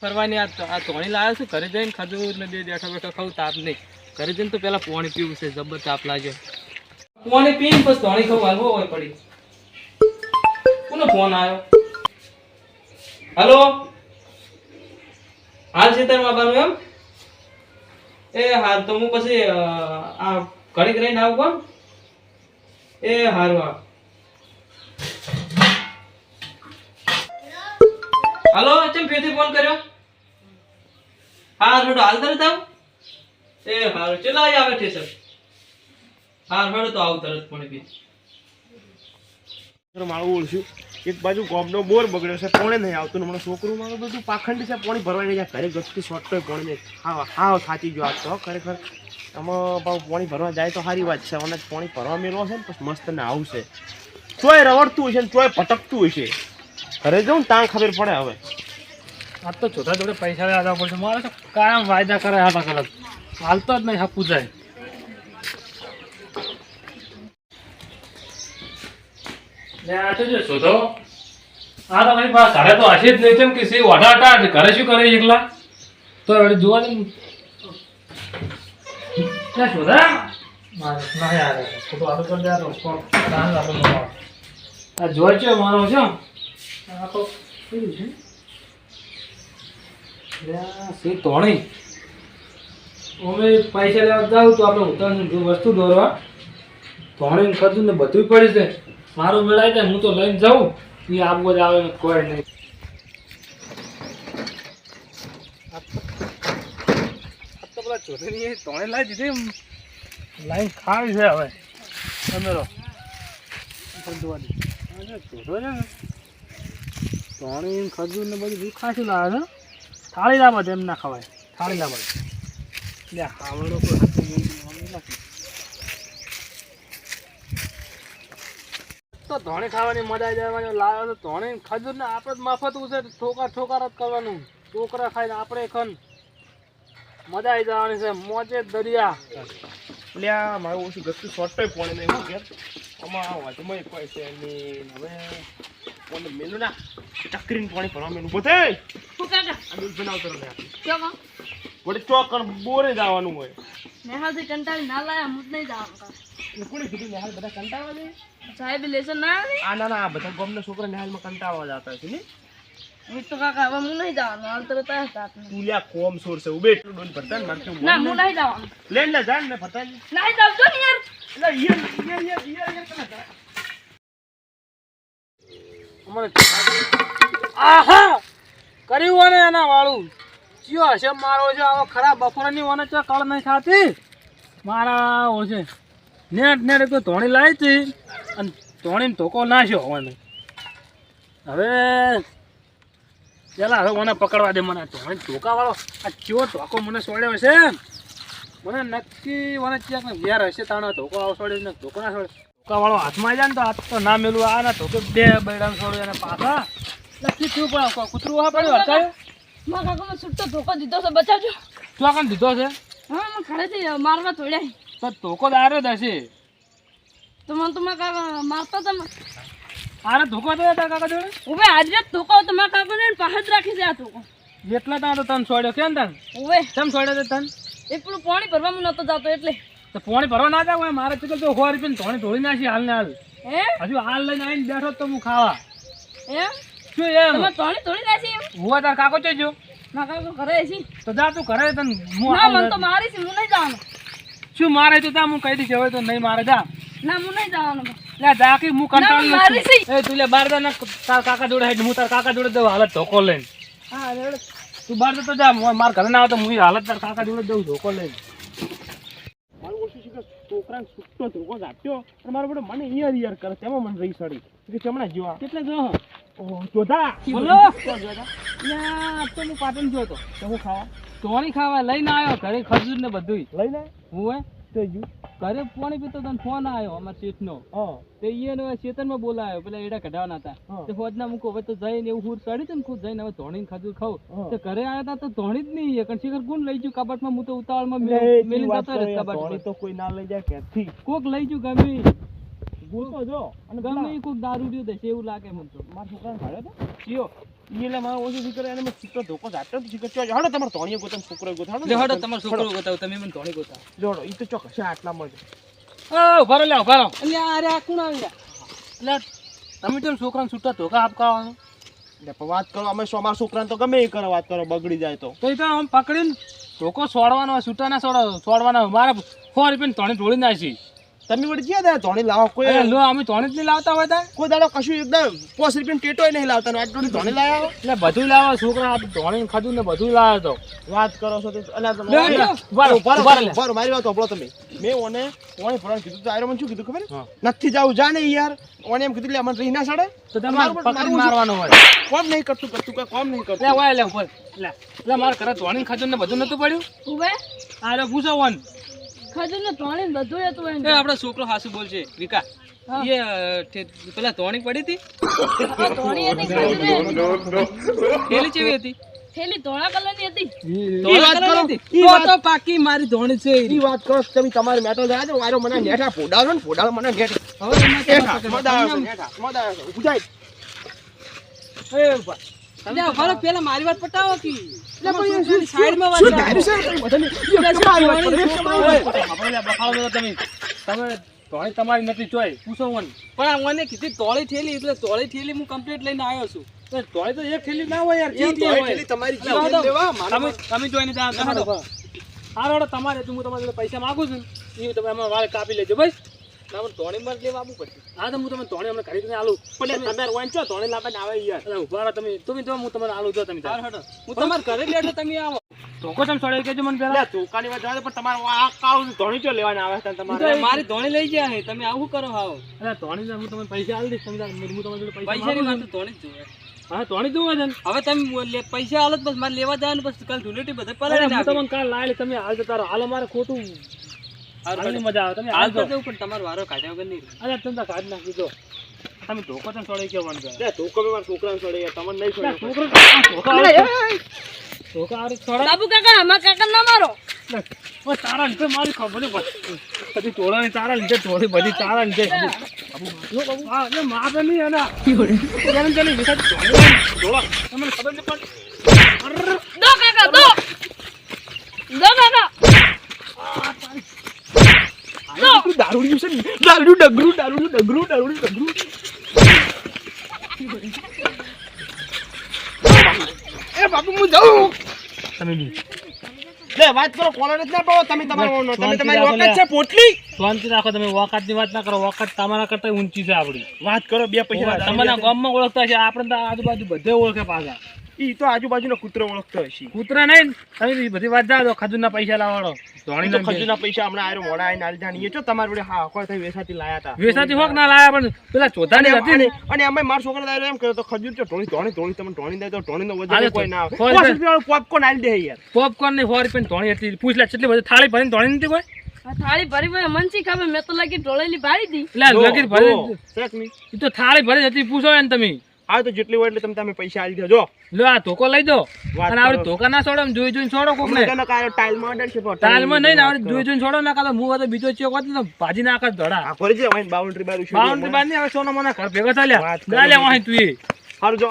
ફરવાની આ તોણી લાવ્યો છું ઘરે જઈને ખજૂર ને બે બેઠો બેઠો ખાવું તાપ નહીં ઘરે જઈને તો પેલા પાણી પીવું છે જબર તાપ લાગે પાણી પીને પછી તોણી ખાવું હાલવો હોય પડી કોનો ફોન આવ્યો હલો હાલ ખેતરમાં આવવાનું એમ એ હાલ તો હું પછી આ ઘડીક રહીને આવું કોણ એ હારું આ હલો ચમ ફેરથી ફોન કર્યો હા રોડો હાલ તરત આવ એ હારું ચલો આવે છે સર હા રોડો તો આવું તરત પણ બી મારું ઓળશું એક બાજુ ગોમનો બોર બગડ્યો છે પોણે નહીં આવતું હમણાં છોકરું મારું બધું પાખંડ છે પાણી ભરવાની જાય ઘરે ગસ્તી શોર્ટ પાણી નહીં હા થાચી ગયો આજ તો ખરેખર આમાં પાણી ભરવા જાય તો સારી વાત છે અને પાણી ભરવા મેળવો છે ને પછી મસ્ત ને આવશે તોય રવડતું હશે ને તોય ભટકતું હશે ઘરે જવું ને ત્યાં ખબર પડે હવે આ તો ચોથા જોડે પૈસા લેવા પડશે મારે તો કાયમ વાયદા કરે હા કલર હાલતો જ નહીં હાપું જાય શોધો હા તમારી પાસે ઘરે તો હશે જ નહીં કેમ કે સી વઢાટા ઘરે શું કરે એકલા તો હવે જોવા દે ક્યાં શોધા ના યાર ફોટો આલો કરી દે આ જોઈ છે મારો છે આ તો કેવું છે સી તોણી અમે પૈસા લેવા જાવ તો આપણે ઉતાર વસ્તુ દોરવા તોણી ખર્ચું ને બધું પડી છે મારું મેળાય જાય હું તો લઈને જાઉં એ આપવો જ આવે કોઈ નહીં તો પેલા ચોથીની તોણી લાવી દીધી લાઈન ખાવી છે હવે તમે રહો જોવા દે ચોથો છે ને તોણી ખજૂર ને બધું ખાસું લાવે છે થાળી લાવવા એમ ના ખવાય થાળી લાવવા એટલે આવડો કોઈ નાખી તો ધોણી ખાવાની મજા જવાની લાવ્યો તો ધોણી ખજૂર ને આપણે જ મફત છે ઠોકાર જ કરવાનું છોકરા ખાઈને આપણે ખન મજા આવી જવાની છે મોજે દરિયા એટલે આ મારું ઓછું ગસ્તું શોર્ટ પાણી નહીં હું ઘેર આમાં વાતમાં કોઈ છે નહીં હવે પાણી મેલું ના ચકરીને પાણી ભરવા મેલું પોતે બનાવતો રહે વડે ચોકણ બોરે જવાનું હોય નેહાલથી કંટાળી ના લાયા હું જ નહીં જવાનું કોને કીધું નેહાલ બધા કંટાળવા દે સાહેબ લેસન ના આવે આ ના આ બધા ગામના છોકરા નેહાલમાં કંટાળવા જતા હશે ને હું તો કાકા હવે હું નહીં જવાનું હાલ તો તાર સાથ તું લ્યા કોમ સોર છે ઉભે એટલું ડોન ભરતા ને મારે ના હું નહીં જવાનું લેન લે જાન ને ભરતા નહીં જાવજો ને યાર એટલે યર કને અમારે આહા કર્યું અને એના વાળું ચિયો હશે મારો છે આવો ખરાબ બપોરની વને ચો કળ નહીં ખાતી મારા ઓ છે નેટ કોઈ ધોણી લાવી હતી અને ધોણીને ધોકો નાખ્યો મને હવે પેલા હવે મને પકડવા દે મને ધોણી ધોકાવાળો આ ચિયો ધોકો મને સોડ્યો છે મને નક્કી મને ક્યાંક ઘેર હશે તાણે ધોકો આવો સોડે ને ધોકો ના સોડે ધોકાવાળો હાથમાં જાય ને તો હાથ તો ના મેલું આ ના ધોકે બે બૈડાને સોડ્યો અને પાછા નક્કી થયું પણ કૂતરું હા પડ્યું હટાયું મારા કાકાનો છૂટો ધોકો દીધો છે બચાવજો ચોકન દીધો છે હા મને ખરેથી મારવા થોડ્યા તો ધોકો દાર્યો જ હશે તો મને તો મારા કાકા મારતા તમે આરે ધોકો તો હતા કાકા જોડે ઉભે આજે ધોકો તો મારા કાકાને પાસે જ રાખી છે આ ધોકો એટલા તા તો તને છોડ્યો કેમ તને ઉભે કેમ છોડ્યો તો તને એ પેલું પાણી ભરવા હું નતો જતો એટલે તો પાણી ભરવા ના જાવ મારે તો 100 રૂપિયા ધોણી ધોળી નાખી હાલ ને હાલ હે હજુ હાલ લઈને આવીને બેઠો તો હું ખાવા એમ શું એમ તમે પાણી થોડી નાખી એમ હું તાર કાકો ચો મારા કાકો ઘરે છે તો જા તું ઘરે તને ના મને તો મારી છે હું નહીં જવાનું શું મારે તો તા હું કહી દઈશ હવે તો નહીં મારે જા ના હું નહીં જવાનું લે જાકી હું કંટાળી ના, મારી નથી એ તું લે બાર જા ને તાર કાકા જોડે હેડ હું તાર કાકા જોડે દઉં હાલત ધોકો લઈને હા રેડ તું બાર તો જા માર ઘરે ના આવે તો હું હાલત તાર કાકા જોડે દઉં ધોકો લઈને મારું ઓછું છે કે છોકરાને છૂટતો ધોકો જ આપ્યો અને મારો બધો મને ઈયર કરે તેમાં મને રહી સડી કે ચમણા જેવા કેટલા જો ઓહ ચોધા બોલો યા તો હું પાટણ ગયો તો હું ખાવા તોણી ખાવા લઈને આવ્યો ઘરે ખજૂર ને બધું લઈને હું તો ગયું ઘરે પાણી પીતો તને ફોન આવ્યો અમારા શેઠનો હા તે ઈયનો ચેતનમાં બોલાયો પેલા એડા કઢાવવાના હતા તે ફોજના મૂકો હવે તો જઈને એવું હુર ચડી ને ખુદ જઈને હવે ધોણી ખજૂર ખાવ તે ઘરે આવ્યા હતા તો ધોણી જ નહીં કારણ શિખર કોણ લઈ ગયું કબાટમાં હું તો ઉતાવળમાં મેલીને જતો રહે કબાટમાં તો કોઈ ના લઈ જાય ક્યાંથી કોક લઈ ગયું ગમે ગોતો જો અને ગમે કોક દારૂ રહ્યો દેશે એવું લાગે મને તો મારા છોકરાને ભાડ્યો તો ચિયો ઈ એટલે મારે ઓછું દીકરો એને મેં ચિત્ર ધોકો જાતો જ દીકરો ચો હડો તમારે ધોણીએ ગોતમ છોકરો ગોત લે હડો તમારો છોકરો ગોતાવ તમે મને ધોણી ગોતાવ જોડો ઈ તો ચોક છે આટલામાં જ ઉભા લે ઉભા રહો એટલે અરે આ કોણ આવી એટલે તમે તો છોકરાને છૂટા ધોકા આપવાનું એટલે પણ વાત કરો અમે અમારા છોકરાને તો ગમે એ કરો વાત કરો બગડી જાય તો તો આમ પકડીને ધોકો છોડવાનો છૂટા ના છોડવાનો મારે 100 રૂપિયા ધોણી ઢોળી નાખી તમે વળી ક્યાં દા ધોણી લાવો કોઈ લો અમે ધોણી જ નહીં લાવતા હોય તા કોઈ દાડો કશું એકદમ 5 રૂપિયા ટેટોય નહીં લાવતા ને આટલું ધોણી લાવ્યા એટલે બધું લાવો છોકરા ધોણી ખાધું ને બધું લાવે તો વાત કરો છો તો અલા તમે મારી વાત સાંભળો તમે મેં ઓને ઓને ફોન કીધું તો આયરો મને શું કીધું ખબર નથી જાવું જા ને યાર ઓને એમ કીધું લે અમને રહી ના સડે તો તમારે પકડી મારવાનો હોય કોમ નહીં કરતું કોઈ કોમ નહીં કરતું લે ઓય લે ઉપર લે માર ઘરે ધોણી ખાધું ને બધું નતું પડ્યું ઉભે આરે પૂછો વન ખજૂર ને ધોણી બધું હતું એમ એ આપણો છોકરો હાસુ બોલશે વિકા એ પેલા ધોણી પડી હતી આ ધોણી હતી ખજૂર થેલી કેવી હતી થેલી ધોળા કલરની હતી ઈ વાત કરો તો પાકી મારી ધોણી છે ઈ વાત કરો તમે તમારે મેટો જાય તો આયરો મને નેઠા પોડાળો ને પોડાળો મને નેઠા હવે મદા ઉજાય એ ઉભા તમે ઉભા પેલા મારી વાત પટાવો કી સાઈડમાં વાત તમે તમારી નથી ચોય પૂછો મને પણ મને કીધી તોળી થેલી એટલે તોળી થેલી હું કમ્પ્લીટ લઈને આવ્યો છું તોળી તો એક થેલી ના હોય યાર તમારી તમે જોઈને જાઓ હારો તમારે હું તમારે પૈસા માંગુ છું એ તમે અમારે વાળ કાપી લેજો બસ તમારે ધોણી માં લેવા આપવું પડશે હા તો હું તમને ધોણી અમને ખરીદીને આલું પણ તમારે વાંચો ધોણી લાવવા આવે યાર ઉભા રહો તમે તો હું તમને આલું જો તમે હું તમારે ઘરે લેજો તમે આવો ધોકો તમે છોડે કેજો મને પેલા ધોકાની વાત જવા પણ તમારે આ કાવ ધોણી ચો લેવાના આવે છે તમારે મારી ધોણી લઈ ગયા હે તમે આવું કરો હાવ અરે ધોણી હું તમને પૈસા આલી દઈશ તમે હું તમારે પૈસા ની વાત ધોણી જ જોવે હા ધોણી જોવે છે હવે તમે પૈસા આલો બસ મારે લેવા જવાનું બસ કાલ ધુલેટી બધે પલાળી નાખો તમને કાલ લાવી તમે હાલ તો તારો હાલ અમારે ખોટું હાલની મજા આવે તમે હાલ તો દેવું પણ તમારો વારો કાઢ્યા વગર નહીં અરે તમે કાઢ નાખી દો તમે ધોકો તો છોડે કેવો મને ધોકો મારા છોકરાને છોડે તમને નહીં છોડે ધોકા આરે છોડે બાબુ કાકા અમાર કાકા ના મારો ઓ તારા લીધે મારી ખબર બધી ટોળાની તારા લીધે ટોળી બધી તારા લીધે બાબુ હા એ મારે નહીં એના જન જન વિશે ટોળા તમને ખબર નહીં પણ દો કાકા દો કાકા દારૂડિયું છે ને દારૂડિયું ડગરું એ બાપુ હું જાઉં તમે બી લે વાત કરો કોલર જ ના પાવો તમે તમારી વખત છે પોટલી શાંતિ રાખો તમે વખતની વાત ના કરો વખત તમારા કરતા ઊંચી છે આપડી વાત કરો બે પૈસા તમારા ગામમાં ઓળખતા છે આપણે તો આજુબાજુ બધે ઓળખે પાછા ઈ તો આજુબાજુનો કૂતરો ઓળખતો હશે કૂતરા નહીં તમે બધી વાત જાઓ ખજૂરના પૈસા લાવવાનો ધોણી તો ખજૂરના પૈસા હમણાં આયરો મોડા આવીને આલી જાણીએ છો તમારી જોડે હા કોઈ થઈ વેસાથી લાયા હતા વેસાથી હોક ના લાયા પણ પેલા ચોધાની હતી ને અને અમે માર છોકરા દાયરો એમ કર્યો તો ખજૂર તો ધોણી તમે ધોણી દે તો ધોણીનો વજન કોઈ ના આવે 100 રૂપિયા પોપકોર્ન આલી દે યાર પોપકોર્ન ની 100 રૂપિયાની ધોણી હતી પૂછ લે કેટલી બધી થાળી ભરીને ધોણી નથી કોઈ આ થાળી ભરી ભરી મનસી ખાવે મેં તો લાગી ઢોળેલી ભાળી દી એટલે લગીર ભરી શેકની ઈ તો થાળી ભરી હતી પૂછો ને તમે આ તો જેટલી હોય એટલે તમે પૈસા આલી દેજો લો આ ધોકો લઈ દો અને આવડે ધોકા ના છોડો જોઈ જોઈને છોડો કોક ને ટાઇલમાં ઓર્ડર છે ટાઇલમાં નહીં આવડે જોઈ જોઈને છોડો ના કાતો હું તો બીજો ચેક હોત ને ભાજી નાખત ધડા આ ફરી જે વાઈન બાઉન્ડરી બાર બાઉન્ડરી બાર ની હવે સોના મોના ઘર ભેગા ચાલ્યા ગાલ્યા વાહી તું એ હારું જો